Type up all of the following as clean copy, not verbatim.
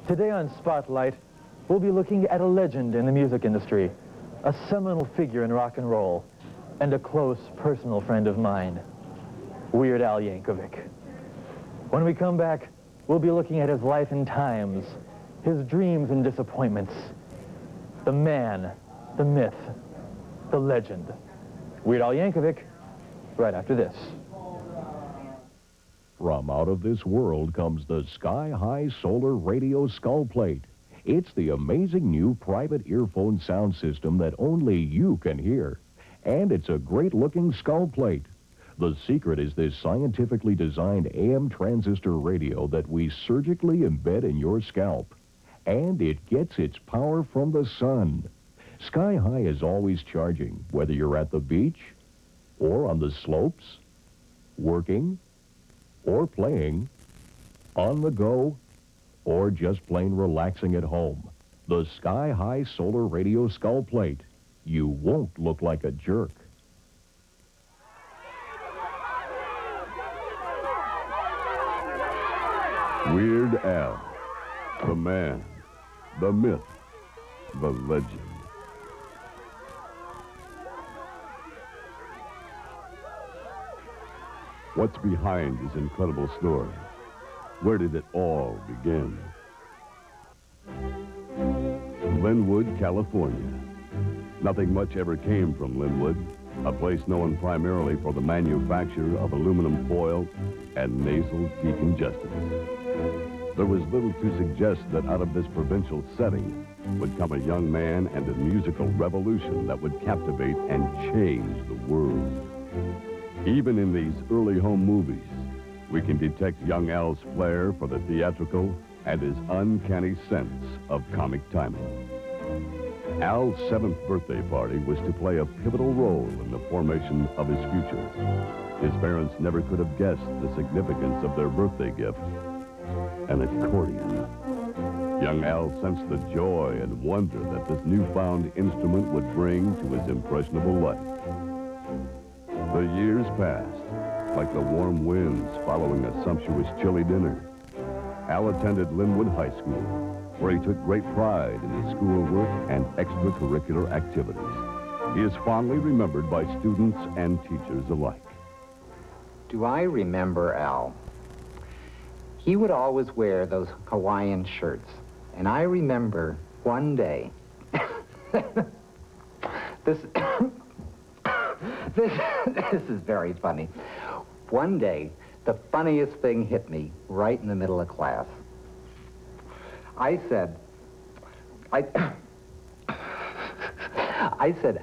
Today on Spotlight, we'll be looking at a legend in the music industry, a seminal figure in rock and roll, and a close personal friend of mine, Weird Al Yankovic. When we come back, we'll be looking at his life and times, his dreams and disappointments, the man, the myth, the legend. Weird Al Yankovic, right after this. From out of this world comes the sky-high solar radio skull plate. It's the amazing new private earphone sound system that only you can hear. And it's a great-looking skull plate. The secret is this scientifically designed AM transistor radio that we surgically embed in your scalp. And it gets its power from the sun. Sky High is always charging, whether you're at the beach, or on the slopes, working, or playing, on the go, or just plain relaxing at home. The Sky High Solar Radio Skull Plate. You won't look like a jerk. Weird Al, the man, the myth, the legend. What's behind his incredible story? Where did it all begin? Linwood, California. Nothing much ever came from Linwood, a place known primarily for the manufacture of aluminum foil and nasal decongestants. There was little to suggest that out of this provincial setting would come a young man and a musical revolution that would captivate and change the world. Even in these early home movies, we can detect young Al's flair for the theatrical and his uncanny sense of comic timing. Al's 7th birthday party was to play a pivotal role in the formation of his future. His parents never could have guessed the significance of their birthday gift, an accordion. Young Al sensed the joy and wonder that this newfound instrument would bring to his impressionable life. The years passed, like the warm winds following a sumptuous chilly dinner. Al attended Linwood High School, where he took great pride in his schoolwork and extracurricular activities. He is fondly remembered by students and teachers alike. Do I remember Al? He would always wear those Hawaiian shirts, and I remember one day, this is very funny. One day, the funniest thing hit me right in the middle of class. I said,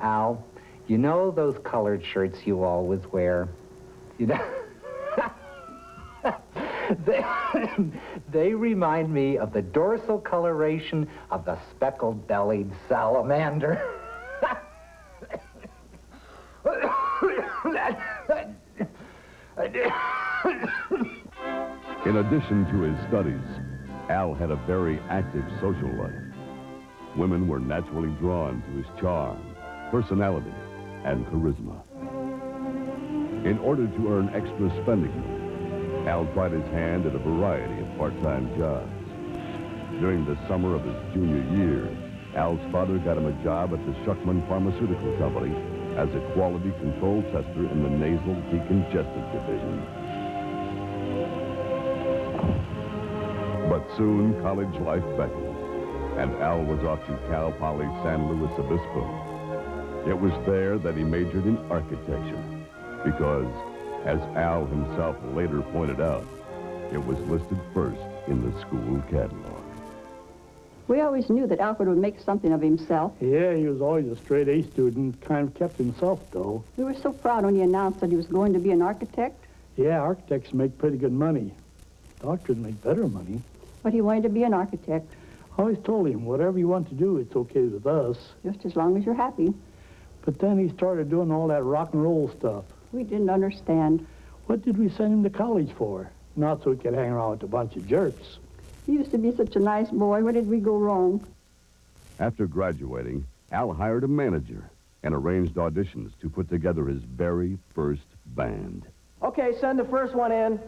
Al, you know those colored shirts you always wear? You know, they remind me of the dorsal coloration of the speckled-bellied salamander. In addition to his studies, Al had a very active social life. Women were naturally drawn to his charm, personality, and charisma. In order to earn extra spending money, Al tried his hand at a variety of part-time jobs. During the summer of his junior year, Al's father got him a job at the Schuckman Pharmaceutical Company as a quality control tester in the nasal decongestant division. But soon, college life beckoned, and Al was off to Cal Poly San Luis Obispo. It was there that he majored in architecture, because, as Al himself later pointed out, it was listed first in the school catalog. We always knew that Alfred would make something of himself. Yeah, he was always a straight-A student, kind of kept himself, though. We were so proud when he announced that he was going to be an architect. Yeah, architects make pretty good money. Doctors make better money. But he wanted to be an architect. I always told him, whatever you want to do, it's okay with us. Just as long as you're happy. But then he started doing all that rock and roll stuff. We didn't understand. What did we send him to college for? Not so he could hang around with a bunch of jerks. He used to be such a nice boy. Where did we go wrong? After graduating, Al hired a manager and arranged auditions to put together his very first band. Okay, send the first one in.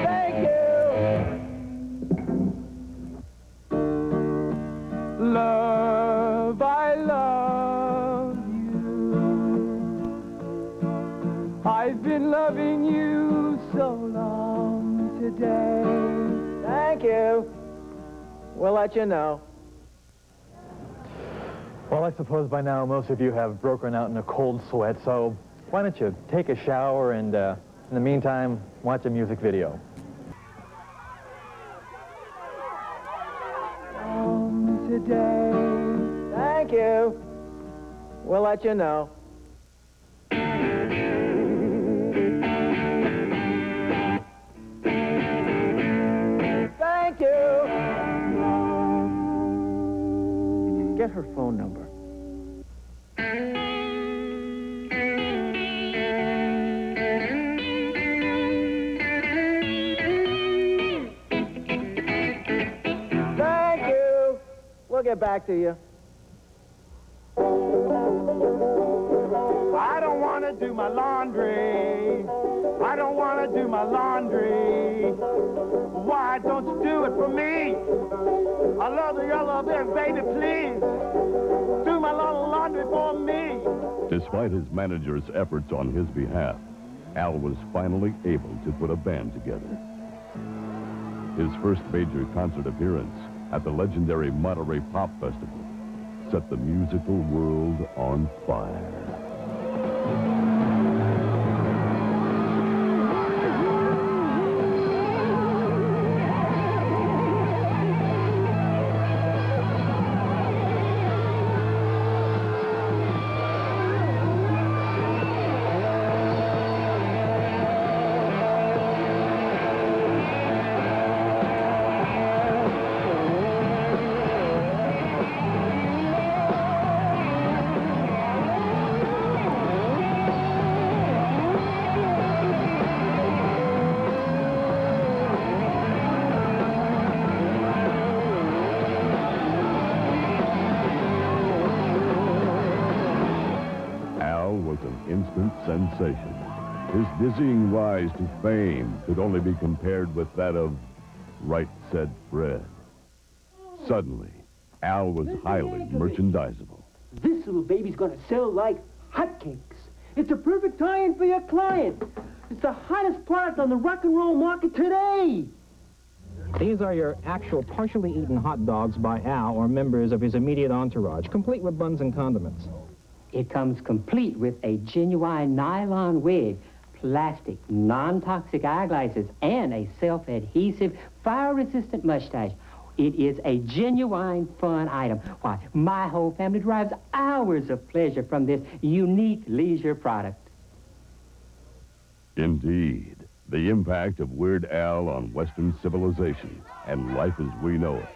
Thank you. Love, I love you. I've been loving you so long today. Thank you. We'll let you know. Well, I suppose by now most of you have broken out in a cold sweat, so why don't you take a shower and, in the meantime, watch a music video. Today. Thank you. We'll let you know. Thank you. Get her phone number. Thank you. We'll get back to you. I don't want to do my laundry. I don't want to do my laundry. Why don't you do it for me? I love your love there, baby, please. Do my little laundry for me. Despite his manager's efforts on his behalf, Al was finally able to put a band together. His first major concert appearance at the legendary Monterey Pop Festival set the musical world on fire. Instant sensation. His dizzying rise to fame could only be compared with that of Right Said Fred. Suddenly, Al was highly merchandisable. This little baby's gonna sell like hotcakes. It's a perfect tie-in for your client. It's the hottest product on the rock and roll market today. These are your actual partially eaten hot dogs by Al or members of his immediate entourage, complete with buns and condiments. It comes complete with a genuine nylon wig, plastic, non-toxic eyeglasses, and a self-adhesive, fire-resistant mustache. It is a genuine fun item. Why, my whole family derives hours of pleasure from this unique leisure product. Indeed, the impact of Weird Al on Western civilization and life as we know it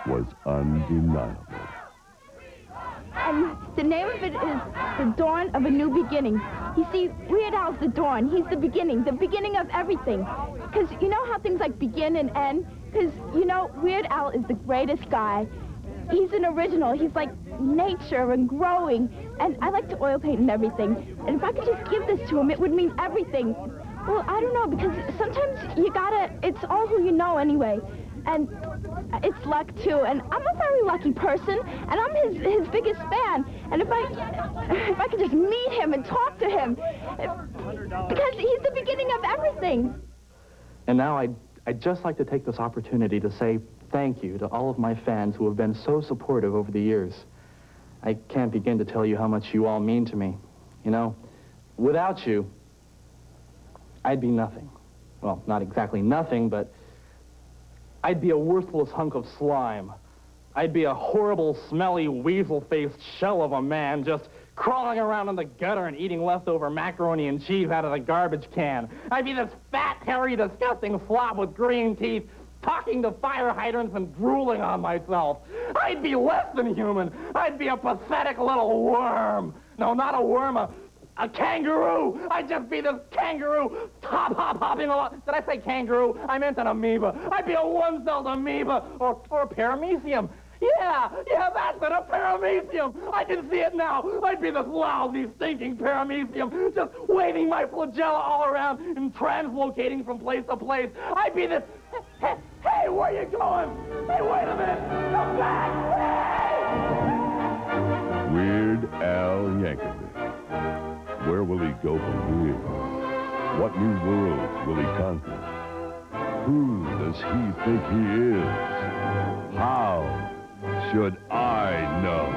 was undeniable. And the name of it is The Dawn of a New Beginning. You see, Weird Al's the dawn. He's the beginning of everything. Because you know how things like begin and end? Because, you know, Weird Al is the greatest guy. He's an original. He's like nature and growing. And I like to oil paint and everything. And if I could just give this to him, it would mean everything. Well, I don't know, because sometimes you gotta, it's all who you know anyway. And it's luck, too. And I'm a very lucky person, and I'm his biggest fan. And if I could just meet him and talk to him, because he's the beginning of everything. And now I'd just like to take this opportunity to say thank you to all of my fans who have been so supportive over the years. I can't begin to tell you how much you all mean to me. You know, without you, I'd be nothing. Well, not exactly nothing, but I'd be a worthless hunk of slime. I'd be a horrible, smelly, weasel-faced shell of a man just crawling around in the gutter and eating leftover macaroni and cheese out of the garbage can. I'd be this fat, hairy, disgusting slob with green teeth, talking to fire hydrants and drooling on myself. I'd be less than human. I'd be a pathetic little worm. No, not a worm, a kangaroo! I'd just be this kangaroo hopping along. Did I say kangaroo? I meant an amoeba. I'd be a one-celled amoeba or a paramecium. Yeah, that's it, a paramecium. I can see it now. I'd be this lousy, stinking paramecium, just waving my flagella all around and translocating from place to place. I'd be this... Hey, where you going? Hey, wait a minute. Come back. Hey! Weird Al Yankovic. Where will he go from here? What new worlds will he conquer? Who does he think he is? How should I know?